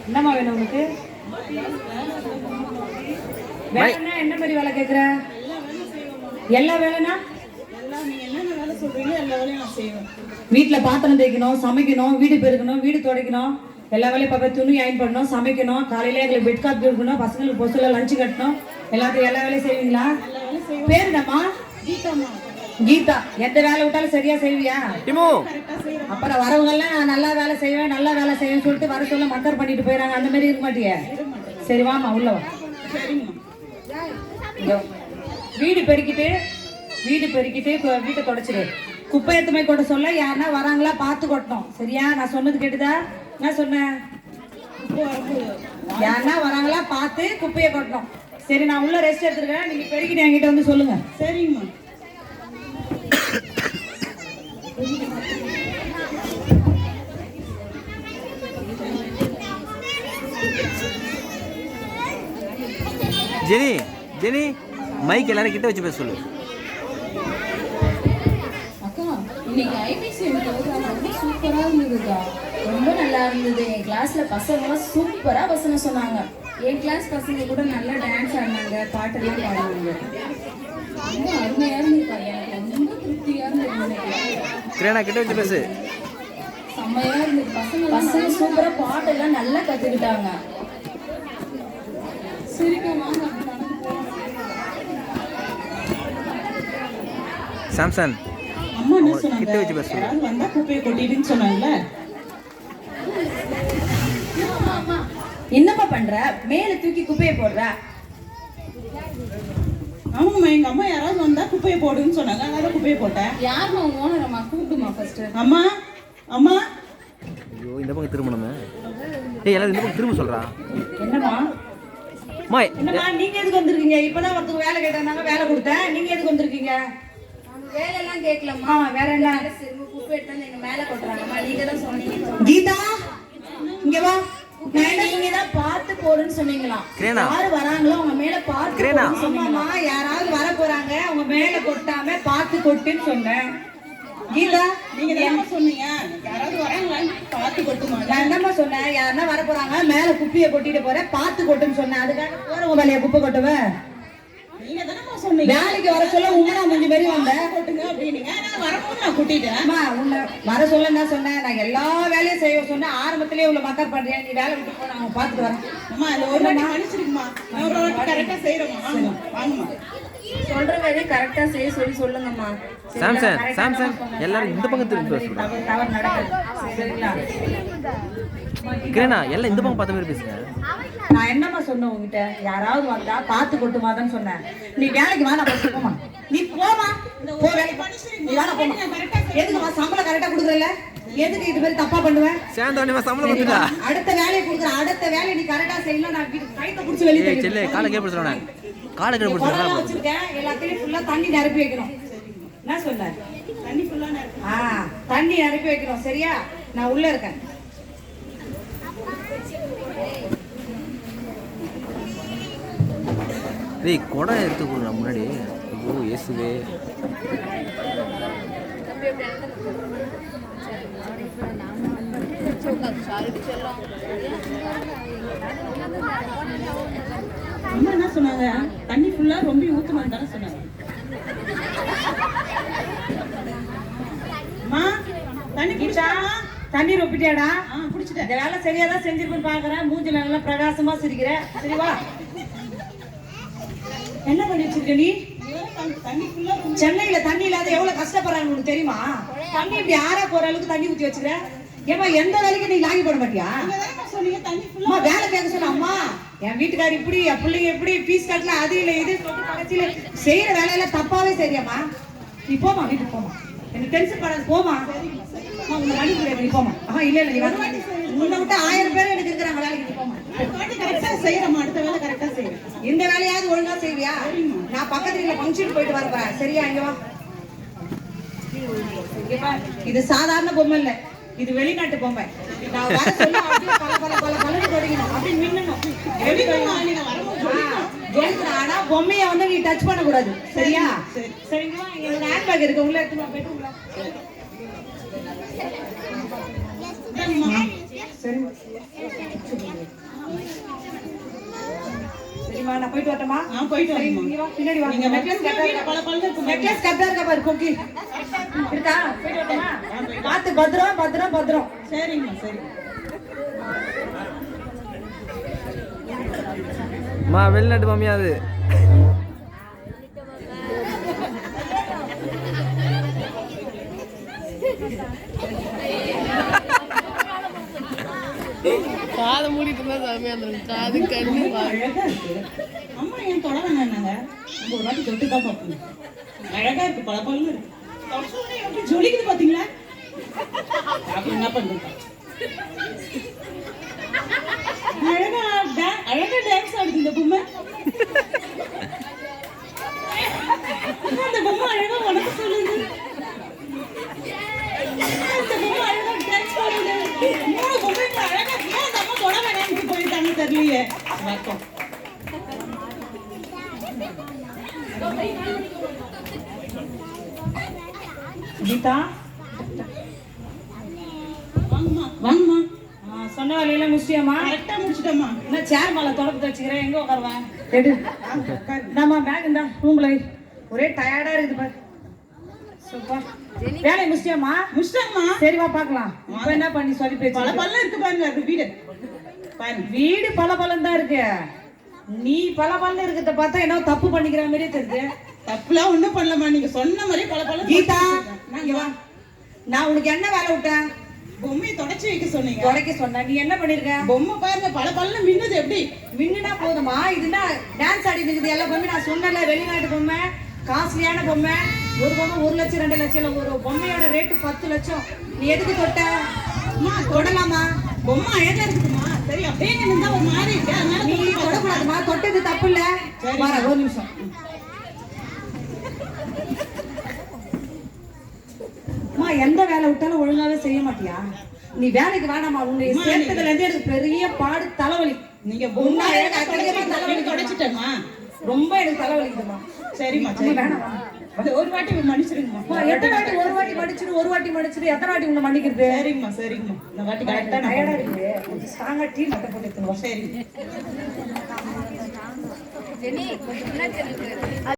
என்னம்மா வேணும் உனக்கு? வேலைன்னா என்ன மாதிரி வேலை கேட்குற? எல்லா வேலைனா வீட்டில் பாத்திரம் தேய்க்கணும், சமைக்கணும், வீடு பெருக்கணும், வீடு துடைக்கணும், எல்லா வேலையும் பார்க்க, துணி அயன் பண்ணணும், சமைக்கணும், காலையில எங்களுக்கு பெட் காப்பி கொடுக்கணும், பசங்களுக்கு பொசுல லஞ்சு கட்டணும், எல்லாத்தையும் எல்லா வேலையும் செய்வீங்களா? பேர் என்னம்மா? கீதா. எந்த வேலை விட்டாலும் சரியா செய்வியா? அப்புறம் வரவங்க எல்லாம் நான் நல்லா வேலை செய்வேன் நல்லா வேலை செய்வேன்னு சொல்லிட்டு வர சொல்ல மக்கர் பண்ணிட்டு போயிடறாங்க. அந்த மாதிரி இருக்க மாட்டியே? சரி வாமா உள்ள வா. வீடு பெருக்கிட்டு வீட்டை தொடச்சிடு. குப்பை எத்துமை கொட்ட சொல்ல யாருன்னா வராங்களா பார்த்து கொட்டணும். சரியா? நான் சொன்னது கேட்டுதா? என்ன சொன்னேன்? யாருன்னா வராங்களா பார்த்து குப்பையை கொட்டணும். சரி, நான் உள்ள ரெஸ்ட் எடுத்துருக்கேன். நீங்க பெருக்கிட்டு என்கிட்ட வந்து சொல்லுங்க. சரிங்கம்மா. ஜெனி ஜெனி மைக் எல்லாரும் கிட்ட வச்சு பேச சொல்லு. அக்கா, இன்னைக்கு ஐபிசி ரொம்ப சூப்பரா இருந்ததுக்கா. ரொம்ப நல்லா இருந்தது. என் கிளாஸ்ல பசங்களாம் சூப்பரா பசங்க சொன்னாங்க. என் கிளாஸ் பசங்க கூட நல்லா டான்ஸ் ஆடினாங்க, பாட்டெல்லாம் பாடுவாங்க. ரொம்ப அருமையா இருந்துக்கா. எனக்கு ரொம்ப திருப்தியா இருந்தது. கிரேனா கிட்ட வச்சு பேசு. செம்மையா இருந்தது. பசங்க சூப்பரா பாட்டெல்லாம் நல்லா கத்துக்கிட்டாங்க. சரிக்கா வாங்க. சாம்சன் அம்மா என்ன சொன்னாங்க? கிட்ட வச்சு பேசு. யாராவது வந்தா குப்பையை கொட்டிடுன்னு சொன்னாங்கல்ல. என்னப்பா பண்ற? மேல தூக்கி குப்பையை போடுற? ஆமாம்மா, எங்க அம்மா யாராவது வந்தா குப்பையை போடுன்னு சொன்னாங்க, அதனால குப்பையை போட்டேன். யாருமா உங்க ஓனரம்மா? கூப்பிடுமா ஃபர்ஸ்ட். அம்மா அம்மா. ஐயோ, இந்த பக்கம் திரும்பணுமே. ஏய், எல்லாரும் இந்த பக்கம் திரும்ப சொல்றா. என்னம்மா மா, என்னம்மா நீங்க எதுக்கு வந்திருக்கீங்க? இப்பதான் ஒருத்தருக்கு வேலை கேட்டாங்க, வேலை கொடுத்தேன். நீங்க எதுக்கு வந்திருக்கீங்க? வேலை எல்லாம் கேட்கலாமா? வேற என்ன? குப்பை எடுத்து எங்க மேல கொட்டுறாங்கம்மா. நீங்க தான் சொன்னீங்க. கீதா இங்க வா. நீங்க தான் பார்த்து போடுன்னு சொன்னீங்களா? கிரேனா யாரு வராங்களோ அவங்க மேல பார்த்து கிரேனா. அம்மாமா, யாராவது வர போறாங்க, அவங்க மேல கொட்டாம பார்த்து கொட்டுன்னு சொன்னேன். கீதா நீங்க என்ன சொன்னீங்க? யாராவது வராங்களான்னு பார்த்து கொட்டுமா? நான் என்னம்மா சொன்னேன்? யாருன்னா வர போறாங்க, மேல குப்பையை கொட்டிட்டு போறேன், பார்த்து கொட்டுன்னு சொன்னேன். அதுக்காக போறவங்க வேலையை குப்பை கொட்டுவ? நீங்க தானம்மா சொன்னீங்க வேலைக்கு வர சொல்ல உண்மை முடிஞ்ச மாதிரி வந்தேன் கொட்டுங்க அப்படின்னீங்க. நான் வரும்போது நான் கொட்டிட்டேன். அம்மா உன்னை வர சொல்ல என்ன சொன்னேன்? நான் எல்லா வேலையும் செய்ய சொன்னேன். ஆரம்பத்திலேயே இவ்வளவு மக்கள் பண்றேன். நீ வேலை விட்டு போன அவங்க பார்த்துட்டு வரேன். அம்மா இந்த ஒரு வாட்டி மன்னிச்சிருக்குமா, நான் ஒரு வாட்டி கரெக்டா செய்யறேம்மா. வாங்கம்மா. சொல்ற வேலையை கரெக்டா செய்ய சொல்லுங்கம்மா. சாம்சன் சாம்சன் எல்லாரும் இந்த பக்கம் திரும்ப பேசு. தவறு நடக்காது. சரிங்களா? கிரேனா எல்லாம் இந்த பக்கம் பார்த்த மாதிரி பேசுங்க. நான் என்னம்மா சொன்னேன் உங்ககிட்ட? யாராவது வந்தா பார்த்து கொட்டுமாதான்னு சொன்னேன். நீ வேலைக்கு வா, நான் ஃபர்ஸ்ட் போமா. நீ போமா, போ வேலைக்கு. நீ வேலை போமா. எதுக்குமா சம்பளம் கரெக்டா கொடுக்குறல? எதுக்கு இது மாதிரி தப்பா பண்ணுவேன்? சேந்தோனிமா சம்பளம் கொடுத்துடா. அடுத்த வேலையை கொடுக்குற, அடுத்த வேலையை நீ கரெக்டா செய்யலாம். நான் கைட்ட புடிச்சு வெளிய தள்ளி. செல்லே காலை கே பிடிச்சறனே. காலை கே பிடிச்சறனே. வச்சிருக்கேன். எல்லாத்தையும் ஃபுல்லா தண்ணி நிரப்பி வைக்கணும். என்ன சொன்ன? தண்ணி ஃபுல்லா நிரப்பி. தண்ணி நிரப்பி வைக்கணும். சரியா? நான் உள்ள இருக்கேன். டேய் கொடை எடுத்து கொடுங்க முன்னாடி. ஐயோ இயேசுவே. அம்மா என்ன சொன்னாங்க? தண்ணி ஃபுல்லா ரொம்ப ஊத்தணும் தானே சொன்னாங்க. அம்மா தண்ணி குடிச்சாமா? தண்ணி ரொப்பிட்டியாடா? குடிச்சிட்டேன். இந்த வேலை சரியா தான் செஞ்சிருப்பேன்னு பாக்குறேன். மூஞ்சில நல்லா பிரகாசமா சிரிக்கிற. சரி வா. என்ன பண்ணி வச்சிருக்க நீ? சென்னையில தண்ணி இல்லாத எவ்வளவு கஷ்டப்படுறாங்க உனக்கு தெரியுமா? தண்ணி இப்படி ஆறா போற அளவுக்கு தண்ணி ஊத்தி வச்சுக்கிற. ஏமா எந்த வேலைக்கு நீ லாகி போட மாட்டியா? வேலை கேட்க சொன்ன அம்மா. என் வீட்டுக்காரி இப்படி, என் பிள்ளைங்க எப்படி, பீஸ் கட்டல, அது இல்லை இது பக்கத்துல செய்யற வேலையெல்லாம் தப்பாவே சரியாமா? நீ போமா, வீட்டுக்கு போமா. எனக்கு டென்ஷன் பண்ணாது. போமா, உங்க வழி கிடையாது. நீ போமா. இல்ல இல்ல, நீ வர உன்னை விட்டு 1000 பேர் எனக்கு இருக்கிறாங்க வேலைக்கு. நீ போமா. செய்யறமா, அடுத்த வேலை கரெக்டா செய்யறேன். இந்த வேலையாவது ஒழுங்கா செய்வியா? நான் பக்கத்துல ஃபங்க்ஷன் போயிட்டு வர போறேன். சரியா? இங்க வா. இது சாதாரண பொம்மை இல்ல, இது வெளிநாட்டு பொம்மை. நான் வர சொல்ல அப்படியே பல பல பல பலன்னு தொடங்கணும். அப்படி மின்னணும். ஆனா பொம்மைய வந்து நீ டச் பண்ண கூடாது. சரியா? சரிங்களா? எங்க ஹேண்ட் பேக் இருக்கு, உள்ள எடுத்து போயிட்டு உள்ள. சரி சரிம்மா நான் போயிட்டு வரட்டுமா? போயிட்டு சரி, வரேம்மா. நீ வா, பின்னாடி வா. நீங்க நெக்லஸ் கரெக்டா இருக்கா? பல பல்ல இருக்கு நெக்லஸ் கரெக்டா இருக்கா பாரு கொக்கி. இருக்கா? போயிட்டு வரட்டுமா? பார்த்து பத்திரம் பத்திரம் பத்திரம். சரிங்கம்மா சரி. மா வெளிநாட்டு மாமியா அது. காதை மூடிட்டு இருந்தா சாமியா இருந்திருக்கு. காது கண்ணு அழகா இருக்கு. அம்மா ஏன் தொட வேணாங்க? நம்ம ஒரு வாட்டி தொட்டு தான் பார்ப்போம். அழகா இருக்கு, பல பல்ல இருக்கு. தொட்ட உடனே எப்படி ஜொலிக்குது பாத்தீங்களா? அப்ப என்ன பண்றது? அழகா டான்ஸ் ஆடுது இந்த பொம்மை. அந்த பொம்மை அழகா உனக்கு சொல்லுது. அந்த பொம்மை அழகா டான்ஸ் ஆடுது. மூணு பொம்மைக்கு அழகா ஏன் அந்த அம்மா தொட வேணாம்னு போயிட்டாங்க தெரியலையே. வணக்கம். கீதா வாங்கம்மா வாங்கம்மா. சொன்ன வேலையில முடிச்சிட்டியாமா? கரெக்டா முடிச்சிட்டேம்மா. என்ன சேர் மேல தொடர்பு வச்சுக்கிறேன், எங்க உட்காருவேன்? எடு. இந்தாம்மா பேக் இந்தா ரூம்ல வை. ஒரே டயர்டா இருக்குது பாரு. சூப்பர். வேலையை முடிச்சிட்டியாமா? முடிச்சிட்டேம்மா. சரி வா பார்க்கலாம். இப்போ என்ன பண்ணி சொல்லி பல பேச்சு? பல்ல இருக்கு பாருங்க அது வீடு. பாருங்க வீடு பல பலம் தான் இருக்கு. நீ பல பல்ல இருக்கிறத பார்த்தா என்ன தப்பு பண்ணிக்கிற மாதிரியே தெரியுது. தப்புலாம் ஒண்ணும் பண்ணலம்மா. நீங்க சொன்ன மாதிரி பல பல்ல. கீதா இங்க வா. நான் உனக்கு என்ன வேலை விட்டேன்? பொம்மையை தொடச்சி வைக்க சொன்னீங்க. துடைக்க சொன்ன. நீ என்ன பண்ணிருக்க? பொம்மை பாருங்க பல பல்ல மின்னுது எப்படி? மின்னுனா போதுமா? இதுனா டான்ஸ் ஆடிட்டு இருக்குது எல்லா பொம்மை. நான் சொன்னல வெளிநாட்டு பொம்மை, காஸ்ட்லியான பொம்மை. ஒரு பொம்மை 1 லட்சம் 2 லட்சம் இல்ல. ஒரு பொம்மையோட ரேட்டு 10 லட்சம். நீ எதுக்கு தொட்ட? அம்மா தொடலாமா? பொம்மை அழகா இருக்குமா? சரி அப்படியே நின்னா ஒரு மாதிரி இருக்கு. அதனால நீ தொடக்கூடாதுமா. தொட்டது தப்பு இல்ல. வர ஒரு நிமிஷம். அம்மா எந்த வேலை விட்டாலும் ஒழுங்காவே செய்ய மாட்டியா? நீ வேலைக்கு வேணாமா? உன்னை சேர்த்ததுல இருந்து எனக்கு பெரிய பாடு தலைவலி. நீங்க பொம்மை அழகா தலைவலி தொடச்சிட்டேம்மா. ரொம்ப எனக்கு தலைவலிக்குதுமா. சரிம்மா சரி. வேணாமா? ஒரு வாட்டி மன்னிச்சிருங்கம்மா. எத்தனை வாட்டி? ஒரு வாட்டி மடிச்சிரு, ஒரு வாட்டி மடிச்சிரு. எத்தனை வாட்டி உன்னை மன்னிக்கிறது? சரிங்கம்மா சரிங்கம்மா. இந்த வாட்டி கரெக்டா டயர்டா இருக்குது. கொஞ்சம் ஸ்ட்ராங்கா டீ மட்டும் போட்டு எடுத்துன்னு வா. சரி.